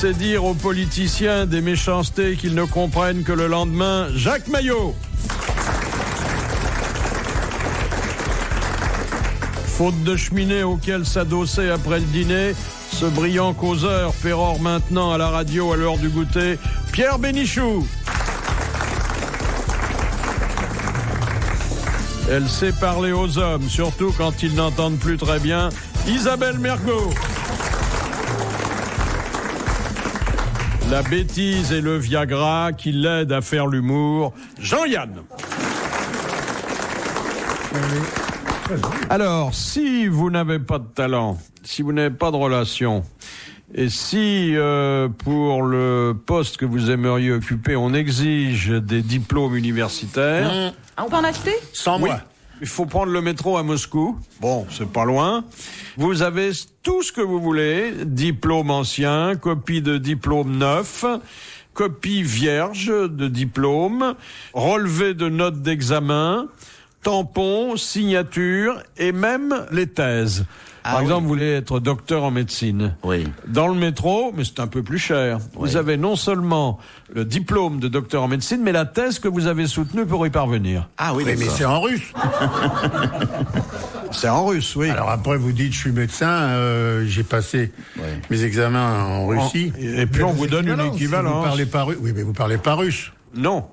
C'est dire aux politiciens des méchancetés qu'ils ne comprennent que le lendemain. Jacques Maillot. Faute de cheminée auquel s'adosser après le dîner, ce brillant causeur pérore maintenant à la radio à l'heure du goûter, Pierre Bénichou. Elle sait parler aux hommes, surtout quand ils n'entendent plus très bien, Isabelle Mergo. La bêtise et le Viagra qui l'aident à faire l'humour, Jean-Yann. Alors, si vous n'avez pas de talent, si vous n'avez pas de relation, et si pour le poste que vous aimeriez occuper, on exige des diplômes universitaires... On peut en acheter ? Sans oui. moi. Il faut prendre le métro à Moscou. Bon, c'est pas loin. Vous avez tout ce que vous voulez. Diplôme ancien, copie de diplôme neuf, copie vierge de diplôme, relevé de notes d'examen, tampon, signature et même les thèses. Par exemple, vous voulez être docteur en médecine. Oui. Dans le métro, mais c'est un peu plus cher. Oui. Vous avez non seulement le diplôme de docteur en médecine, mais la thèse que vous avez soutenue pour y parvenir. Ah oui, mais c'est en russe. C'est en russe, oui. Alors après, vous dites, je suis médecin, j'ai passé mes examens en Russie. Et puis on vous donne une équivalence. Vous parlez pas russe. Oui, mais vous parlez pas russe. Non.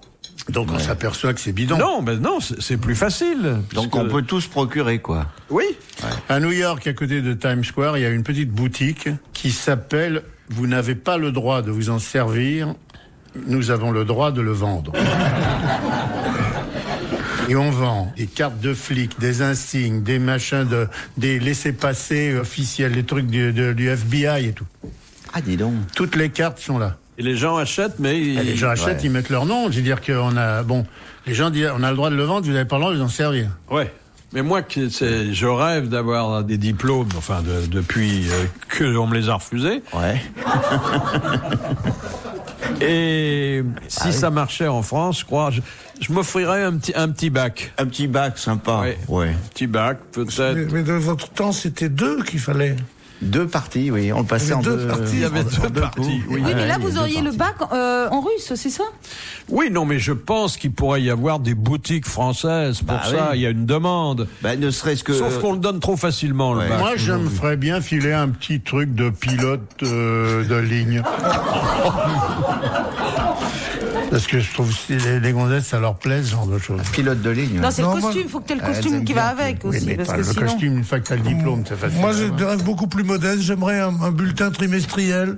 Donc on s'aperçoit que c'est bidon. Non, mais non, c'est plus facile. Donc on peut tous procurer, quoi. Oui. Ouais. À New York, à côté de Times Square, il y a une petite boutique qui s'appelle « Vous n'avez pas le droit de vous en servir, nous avons le droit de le vendre ». Et on vend des cartes de flics, des insignes, des machins, des laissez-passer officiels, des trucs du FBI et tout. Ah, dis donc. Toutes les cartes sont là. Et les gens achètent, mais... Les gens achètent, ils mettent leur nom. Je veux dire qu'on a... Bon, les gens disent, on a le droit de le vendre, vous n'avez pas le droit de vous en servir. Ouais. Mais moi, je rêve d'avoir des diplômes, enfin, depuis qu'on me les a refusés. Ouais. Et si ça marchait en France, je crois, je m'offrirais un petit bac. Un petit bac, sympa. Ouais. Un petit bac, peut-être. Mais de votre temps, c'était 2 qu'il fallait. 2 parties, oui. On le passait en 2 parties. Il y avait 2 parties. Oui, mais là, vous auriez le bac en russe, c'est ça ? Oui, non, mais je pense qu'il pourrait y avoir des boutiques françaises. Pour ça, il y a une demande. Ne serait-ce que... Sauf qu'on le donne trop facilement, le bac. Moi, je me ferais bien filer un petit truc de pilote de ligne. Parce que je trouve que les gonzesses, ça leur plaît, ce genre de choses. Pilote de ligne. Non, c'est le costume, il faut que tu aies le costume qui va avec aussi. Oui, mais parce que le sinon... costume, une fois que tu as le diplôme, c'est facile. Moi, j'ai des rêves beaucoup plus modestes. J'aimerais un bulletin trimestriel,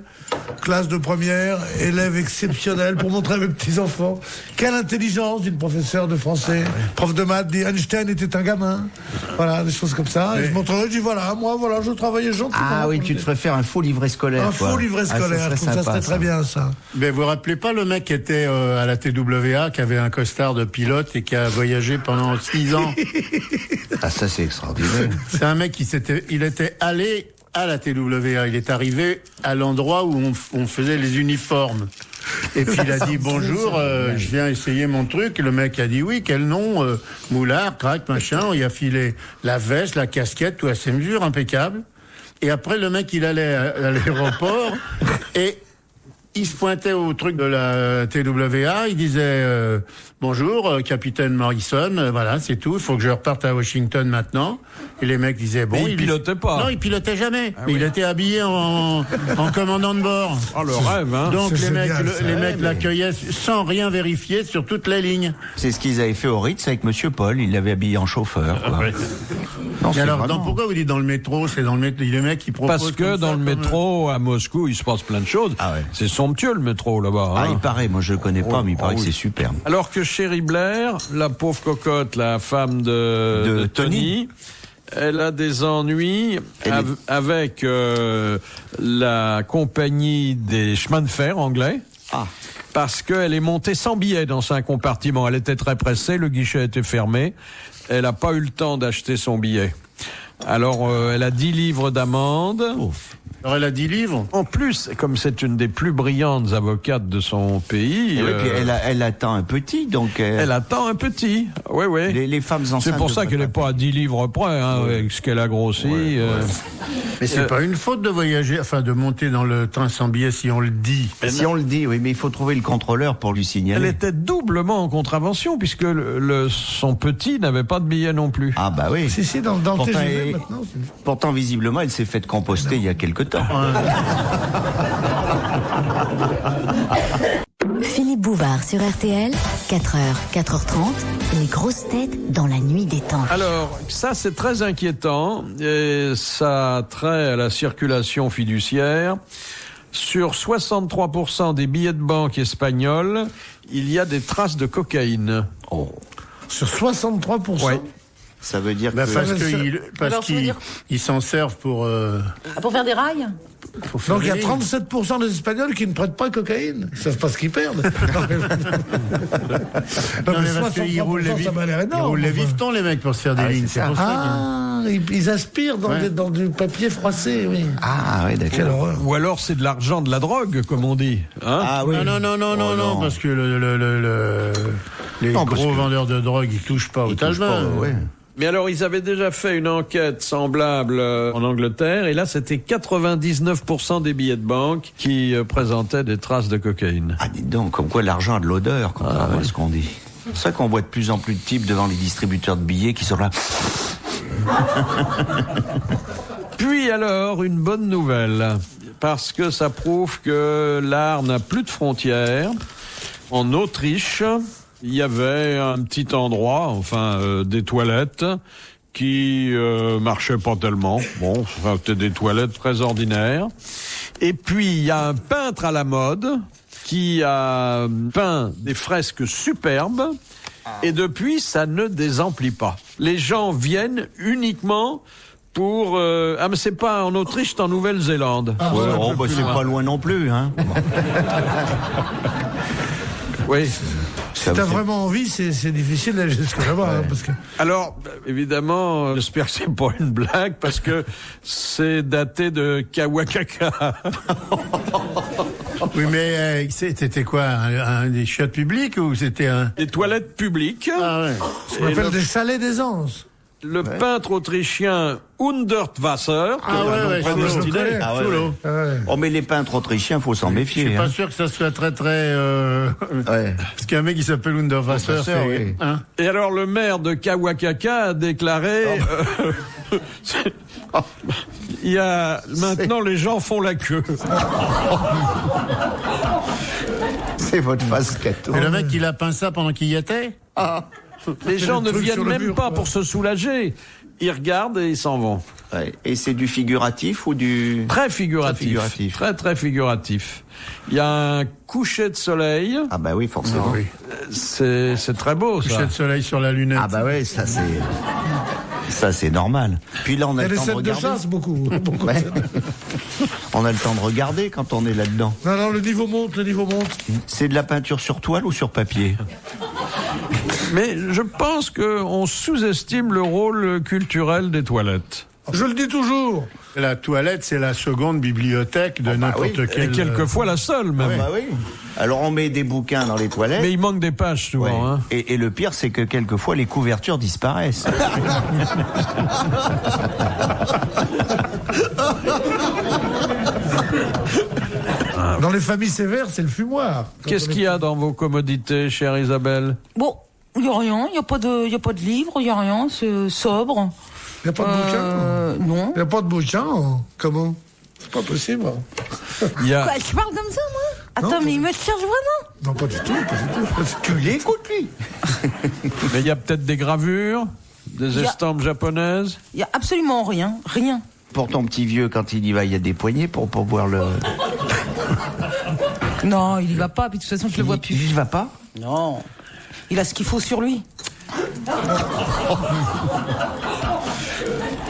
classe de première, élève exceptionnel, pour montrer à mes petits-enfants quelle intelligence d'une professeure de français. Prof de maths dit Einstein était un gamin. Voilà, des choses comme ça. Et je montrerai, je dis voilà, moi, voilà, je travaillais gentiment. Ah oui, tu te ferais faire un faux livret scolaire. Un faux livret scolaire, je trouve ça serait très bien, ça. Mais vous vous rappelez pas le mec qui était à la TWA, qui avait un costard de pilote et qui a voyagé pendant 6 ans? Ah, ça, c'est extraordinaire. C'est un mec il était allé à la TWA. Il est arrivé à l'endroit où on faisait les uniformes. Et puis il a dit bonjour, je viens essayer mon truc. Et le mec a dit oui, quel nom, moulard, crack, machin. Il a filé la veste, la casquette, tout à ses mesures, impeccable. Et après le mec il allait à l'aéroport et il se pointait au truc de la TWA, il disait bonjour, capitaine Morrison, voilà, c'est tout, il faut que je reparte à Washington maintenant. Et les mecs disaient bon, il pilotait pas. Non, il pilotait jamais. Mais il était habillé en commandant de bord. Oh, le rêve, hein. Donc les mecs l'accueillaient sans rien vérifier sur toutes les lignes. C'est ce qu'ils avaient fait au Ritz avec Monsieur Paul, il l'avait habillé en chauffeur, quoi. Non, alors, vraiment... pourquoi vous dites dans le métro? C'est dans le métro, les mecs qui proposent. Parce que dans le métro, à Moscou, il se passe plein de choses. Ah ouais. C'est somptueux, le métro, là-bas. Ah, il paraît, moi je le connais pas, mais il paraît que c'est superbe. Alors que Chérie Blair, la pauvre cocotte, la femme de Tony, elle a des ennuis avec la compagnie des chemins de fer anglais. Ah. Parce qu'elle est montée sans billet dans un compartiment. Elle était très pressée, le guichet était fermé. Elle n'a pas eu le temps d'acheter son billet. Alors, elle a 10 livres d'amende. Alors elle a 10 livres. En plus, comme c'est une des plus brillantes avocates de son pays, Et oui, puis elle attend un petit, donc... elle attend un petit. Oui, oui. Les femmes enceintes... C'est pour ça qu'elle n'est pas à 10 livres près, hein, avec ce qu'elle a grossi. Mais c'est pas une faute de voyager, enfin de monter dans le train sans billet si on le dit. Si on le dit, oui, mais il faut trouver le contrôleur pour lui Elle signaler. était doublement en contravention, puisque son petit n'avait pas de billet non plus. Ah bah oui. Si, dans le Pourtant, TGV maintenant. Pourtant, visiblement, elle s'est faite composter il y a quelque temps. Philippe Bouvard sur RTL, 4h, 4h30, les grosses têtes dans la nuit des temps. Alors, ça c'est très inquiétant, et ça a trait à la circulation fiduciaire. Sur 63% des billets de banque espagnols, il y a des traces de cocaïne. Oh. Sur 63%. Ouais. Ça veut dire Bah, que... parce Alors, ça veut dire- qu'ils s'en servent pour Pour faire des rails? faire Donc il y a des 37% des Espagnols qui ne prêtent pas de cocaïne. Ils savent pas ce qu'ils perdent. Non, mais parce qu'ils roulent les 63%, ça m'a l'air Ils énorme. roulent les enfin. vivetons, les mecs, pour se faire des Ah, lignes. c'est C'est pour ça. Ah, ils aspirent dans du papier froissé, oui. Ah ouais, Quelle d'accord. horreur. Ou alors c'est de l'argent de la drogue, comme on dit. Hein Ah oui. Non, non. parce que les Non, parce gros que- vendeurs de drogue, ils touchent pas au Il touche talbin. pas, ouais. Mais alors, ils avaient déjà fait une enquête semblable en Angleterre, et là, c'était 99% des billets de banque qui présentaient des traces de cocaïne. Ah, dites donc, comme quoi l'argent a de l'odeur, contrairement à ce qu'on dit. C'est pour ça qu'on voit de plus en plus de types devant les distributeurs de billets qui sont là. Puis alors, une bonne nouvelle, parce que ça prouve que l'art n'a plus de frontières. En Autriche, il y avait un petit endroit, des toilettes, qui marchaient pas tellement. Bon, c'était des toilettes très ordinaires. Et puis, il y a un peintre à la mode qui a peint des fresques superbes, et depuis, ça ne désemplit pas. Les gens viennent uniquement pour... mais c'est pas en Autriche, c'est en Nouvelle-Zélande. C'est pas loin non plus, hein. Oui. Si t'as vraiment envie, c'est difficile d'aller jusque là-bas. Hein, parce que... Alors, évidemment, j'espère que c'est pas une blague, parce que c'est daté de Kawakaka. Oui, mais c'était quoi, un des chiottes publics ou c'était un... Des toilettes publiques. Ah ouais. Ce qu'on appelle des chalets d'aisance. Le peintre autrichien Hundertwasser, Ah ouais, prédestiné. Ah ouais, Sous ouais. l'eau. Oh, mais les peintres autrichiens, faut s'en Je méfier. suis pas Hein. sûr que ça soit très Ouais. Parce qu'il y a un mec qui s'appelle Hunderwasser, Hunderwasser, c'est... oui. Hein Et alors le maire de Kawakaka a déclaré il y a maintenant les gens font la queue. C'est votre face cateau. Et le mec, il a peint ça pendant qu'il y était. Les gens le ne truc viennent sur le même mur, pas quoi. pour se soulager. Ils regardent et ils s'en vont. Ouais. Et c'est du figuratif ou du... Très figuratif. Très figuratif. Très très figuratif. Il y a un coucher de soleil. Ah bah oui, forcément. Oui. C'est très beau ça. Coucher de soleil sur la lunette. Ah bah ouais, ça c'est... Ça c'est normal. Puis là, on Il a y a le des temps de scènes de regarder. chasse, beaucoup. beaucoup. Ouais. On a le temps de regarder quand on est là-dedans. Non, le niveau monte, C'est de la peinture sur toile ou sur papier? Mais je pense qu'on sous-estime le rôle culturel des toilettes. Je le dis toujours. La toilette, c'est la seconde bibliothèque de n'importe oui. quel... Et quelquefois la seule même. Bah oui. Alors on met des bouquins dans les toilettes. Mais il manque des pages souvent. Ouais. Hein. Et le pire, c'est que quelquefois les couvertures disparaissent. Dans les familles sévères, c'est le fumoir. Qu'est-ce qu'il y a dans vos commodités, chère Isabelle? Bon, il n'y a rien, il n'y a pas de livre, il n'y a rien, c'est sobre. Il n'y a pas de bouquin. Non. Il n'y a pas de bouquin. Comment? C'est pas possible. Il y a... Quoi, tu parles comme ça, moi? Attends, Non, mais il me cherche vraiment? Non, pas du tout. Pas du tout. Tu l'écoutes, lui. Mais il y a peut-être des gravures, des Il y a- estampes japonaises. Il n'y a absolument rien, rien. Pour ton petit vieux, quand il y va, il y a des poignées pour voir le... Non, il y va pas, puis de toute façon, je le vois plus. Il y va pas? Non. Il a ce qu'il faut sur lui.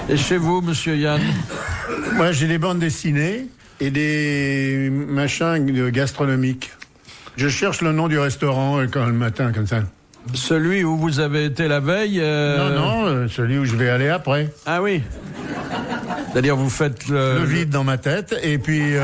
Et chez vous, monsieur Yann? Moi, j'ai des bandes dessinées et des machins gastronomiques. Je cherche le nom du restaurant quand le matin, comme ça. Celui où vous avez été la veille Non, celui où je vais aller après. Ah oui. C'est-à-dire, vous faites le vide dans ma tête, et puis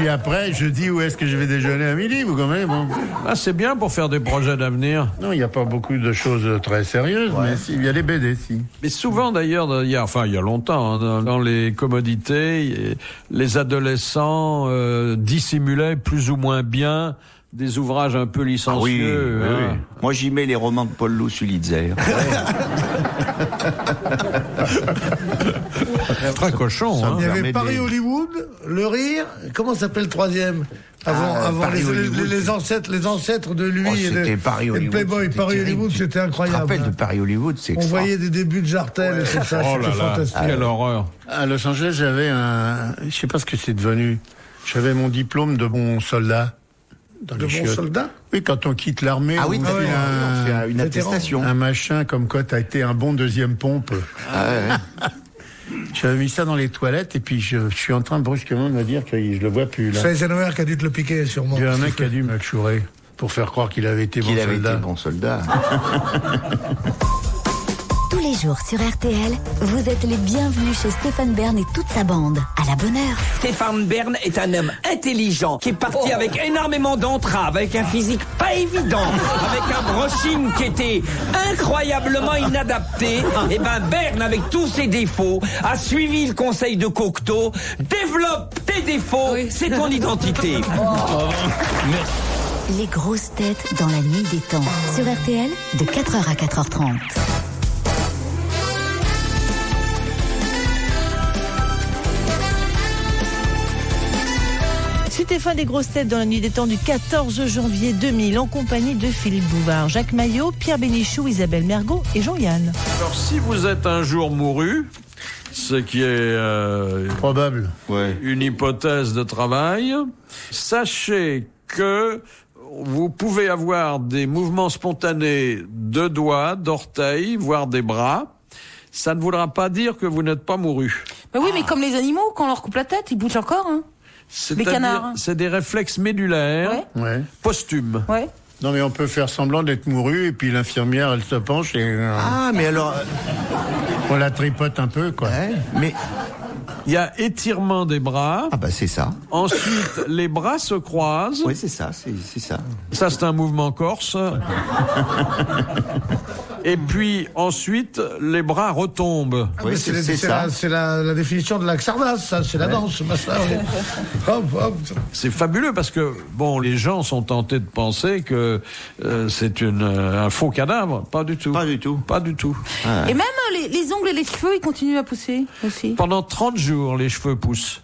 après, je dis où est-ce que je vais déjeuner à midi, vous comprenez, bon. Ah, c'est bien pour faire des projets d'avenir. Non, il n'y a pas beaucoup de choses très sérieuses, mais il y a les BD, si. Mais souvent, d'ailleurs, il y a longtemps, hein, dans les commodités, les adolescents dissimulaient plus ou moins bien des ouvrages un peu licencieux. Oui. Moi, j'y mets les romans de Paul Sulitzer. Très cochon. Hein. Il y avait Paris-Hollywood, Le Rire. Comment s'appelle le troisième? Avant les ancêtres de lui et de Playboy. Paris-Hollywood, c'était incroyable. Je me rappelle de Paris-Hollywood, c'est On voyait des débuts de Jartel et tout ça. C'était fantastique. Quelle horreur. À Los Angeles, j'avais je sais pas ce que c'est devenu. J'avais mon diplôme de bon soldat. De bon soldat? Oui, quand on quitte l'armée, on fait une attestation. Un machin comme quoi t'as été un bon deuxième pompe. J'avais mis ça dans les toilettes et puis je suis en train brusquement de me dire que je le vois plus là. C'est Eisenhower qui a dû te le piquer sûrement. Il y a un mec qui a dû me le chourer pour faire croire qu'il avait été bon soldat. Tous les jours sur RTL, vous êtes les bienvenus chez Stéphane Bern et toute sa bande. À la bonne heure. Stéphane Bern est un homme intelligent qui est parti avec énormément d'entraves, avec un physique pas évident, avec un brushing qui était incroyablement inadapté. Et Bern, avec tous ses défauts, a suivi le conseil de Cocteau. Développe tes défauts, c'est ton identité. Les grosses têtes dans la nuit des temps. Sur RTL, de 4h à 4h30. C'était fin des grosses têtes dans la nuit des temps du 14 janvier 2000 en compagnie de Philippe Bouvard, Jacques Maillot, Pierre Bénichou, Isabelle Mergot et Jean-Yann. Alors, si vous êtes un jour mouru, ce qui est probable, une hypothèse de travail, sachez que vous pouvez avoir des mouvements spontanés de doigts, d'orteils, voire des bras. Ça ne voudra pas dire que vous n'êtes pas mouru. Mais oui, mais comme les animaux, quand on leur coupe la tête, ils bougent encore, hein. Les canards. C'est des réflexes médulaires posthumes. Ouais. Non, mais on peut faire semblant d'être mouru et puis l'infirmière, elle se penche et mais alors on la tripote un peu, quoi. Mais il y a étirement des bras. Ah bah c'est ça. Ensuite, les bras se croisent. Oui, c'est ça, c'est ça. Ça, c'est un mouvement corse. Et puis, ensuite, les bras retombent. Oui, c'est la définition de la Xardas, ça, c'est la danse. Hop, hop. C'est fabuleux parce que, bon, les gens sont tentés de penser que c'est un faux cadavre. Pas du tout. Pas du tout. Pas du tout. Et même les ongles et les cheveux, ils continuent à pousser aussi. Pendant 30 jours, les cheveux poussent.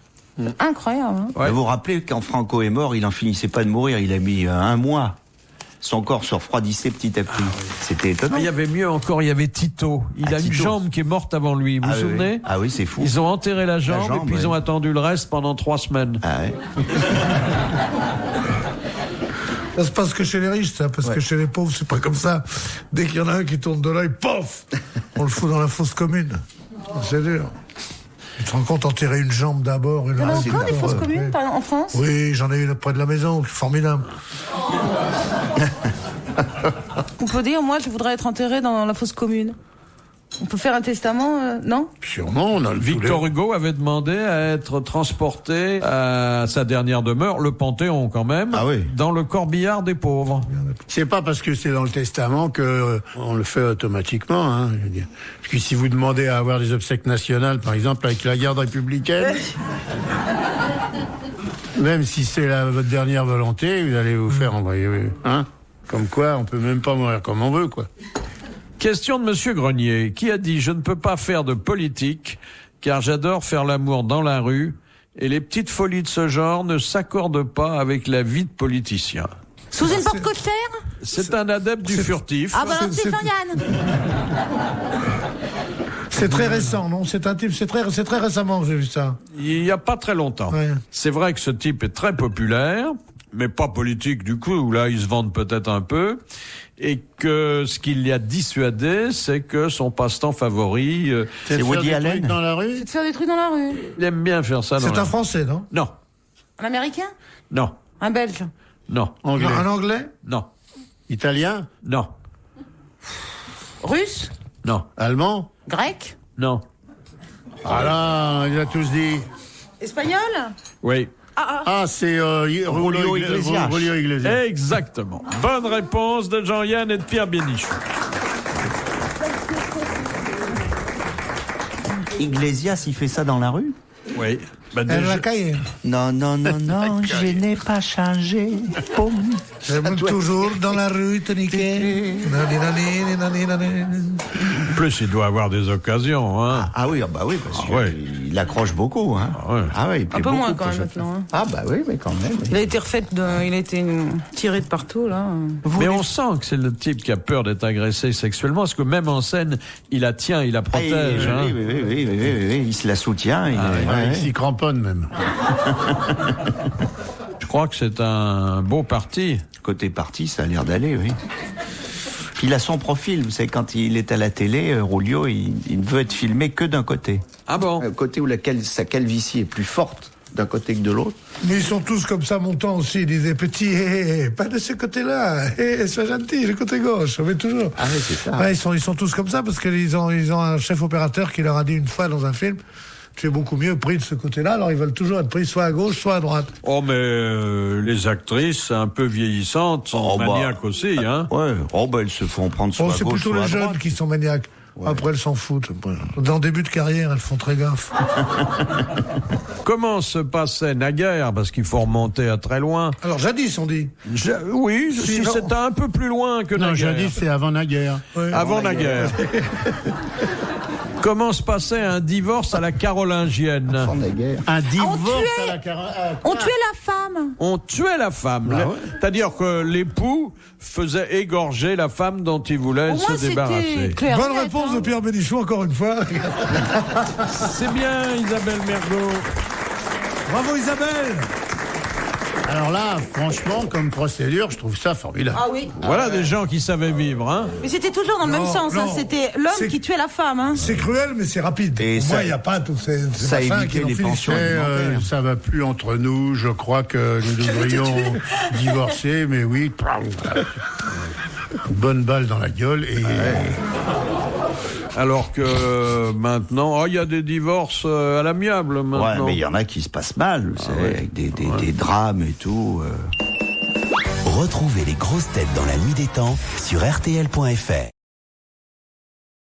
Incroyable. Hein. Vous vous rappelez, quand Franco est mort, il n'en finissait pas de mourir. Il a mis un mois. Son corps se refroidissait petit à petit. C'était étonnant. Il y avait mieux encore, il y avait Tito. Il a une jambe qui est morte avant lui, vous vous souvenez? Ah oui, c'est fou. Ils ont enterré la jambe et puis ils ont attendu le reste pendant 3 semaines. Ah ouais. Ça se passe que chez les riches, ça, parce que chez les pauvres, c'est pas comme ça. Dès qu'il y en a un qui tourne de l'œil, pof, on le fout dans la fosse commune. C'est dur. Tu te rends compte, enterrer une jambe d'abord et le reste. Il y en a encore des fosses communes en France? Oui, j'en ai une près de la maison, formidable. On peut dire, moi, je voudrais être enterré dans la fosse commune. On peut faire un testament, non? Sûrement, on a le Victor Hugo avait demandé à être transporté à sa dernière demeure, le Panthéon quand même, dans le corbillard des pauvres. C'est pas parce que c'est dans le testament que on le fait automatiquement, hein, je veux dire. Parce que si vous demandez à avoir des obsèques nationales, par exemple, avec la garde républicaine, même si c'est votre dernière volonté, vous allez vous faire envoyer, hein? Comme quoi, on peut même pas mourir comme on veut, quoi. Question de Monsieur Grenier, qui a dit « Je ne peux pas faire de politique, car j'adore faire l'amour dans la rue, et les petites folies de ce genre ne s'accordent pas avec la vie de politicien. » Sous une porte cochère? C'est un adepte du furtif. Ah bah alors c'est Jean-Yann. C'est très récent, non? C'est un type, c'est très récemment que j'ai vu ça. Il n'y a pas très longtemps. Ouais. C'est vrai que ce type est très populaire, mais pas politique du coup, là ils se vendent peut-être un peu, et que ce qui l'y a dissuadé, c'est que son passe-temps favori, c'est Woody Allen dans la rue. C'est de faire des trucs dans la rue. Il aime bien faire ça. C'est un Français, non? Non. Un Américain? Non. Un Belge? Non. Anglais. Un Anglais? Non. Italien? Non. Russe? Non. Allemand? Grec? Non. Ah là, il a tous dit. Espagnol? Oui. Ah, c'est Julio Iglesias. Julio Iglesias. Exactement. Bonne réponse de Jean-Yann et de Pierre Bénichou. Iglesias, il fait ça dans la rue? Oui. Bah, Elle déjà- l'a caillé. Non, je n'ai pas changé. Poum. J'aime toujours dans la rue te niquer. Nani, nani, nani, nani. En plus, il doit avoir des occasions. Hein. Ah oui, bah oui, parce ouais. qu'il accroche beaucoup. Hein. Ah ouais. Il plaît Un peu moins beaucoup quand même pour maintenant. Hein. Ah bah oui, mais quand même. Il a été il a été tiré de partout là. Mais on sent que c'est le type qui a peur d'être agressé sexuellement, parce que même en scène, il la tient, il la protège. Ah, hein. oui, il se la soutient. Il s'y cramponne même. Je crois que c'est un beau parti. Côté parti, ça a l'air d'aller, oui. Puis il a son profil, vous savez, quand il est à la télé, Julio, il ne veut être filmé que d'un côté. Ah bon? Un côté où sa calvitie est plus forte d'un côté que de l'autre. Mais ils sont tous comme ça montants aussi. Ils disaient petit, pas de ce côté-là. Sois gentil, le côté gauche. Mais toujours. Ah oui, c'est ça. Ouais, ils sont tous comme ça parce qu'ils ont un chef opérateur qui leur a dit une fois dans un film, tu es beaucoup mieux pris de ce côté-là. Alors ils veulent toujours être pris soit à gauche, soit à droite. Oh, mais les actrices un peu vieillissantes sont maniaques aussi, hein? Ouais, elles se font prendre soit à C'est gauche, plutôt soit les à jeunes droite. qui sont maniaques. Ouais. Après, elles s'en foutent. Dans le début de carrière, elles font très gaffe. Comment se passait naguère, parce qu'il faut remonter à très loin. Alors, jadis, on dit. Oui, Si, si non. c'était un peu plus loin que Non, naguère. jadis, c'est avant la guerre. Ouais. Avant naguère. Comment se passait un divorce à la carolingienne? Un divorce tuait- à la Caroline. On tuait la femme. On tuait la femme. C'est-à-dire que l'époux faisait égorger la femme dont il voulait Au moins, se débarrasser. c'était clair. Bonne réponse de Pierre Bénichou, encore une fois. C'est bien, Isabelle Mergo. Bravo, Isabelle. Alors là, franchement, comme procédure, je trouve ça formidable. Ah oui. Voilà des gens qui savaient vivre, hein. Mais c'était toujours dans le Non, même sens. non. Hein. C'était l'homme C'est- qui tuait la femme. Hein. C'est cruel, mais c'est rapide. Et Au ça- moins, il n'y a pas tous ces ça machins évitait qui n'en les finissent pensions pas. alimentaires. Ça va plus entre nous. Je crois que nous devrions divorcer, mais oui. Une bonne balle dans la gueule et. Alors que maintenant, il y a des divorces à l'amiable Ouais, maintenant. mais il y en a qui se passent mal, vous savez, avec des drames et tout. Retrouvez les grosses têtes dans la nuit des temps sur RTL.fr.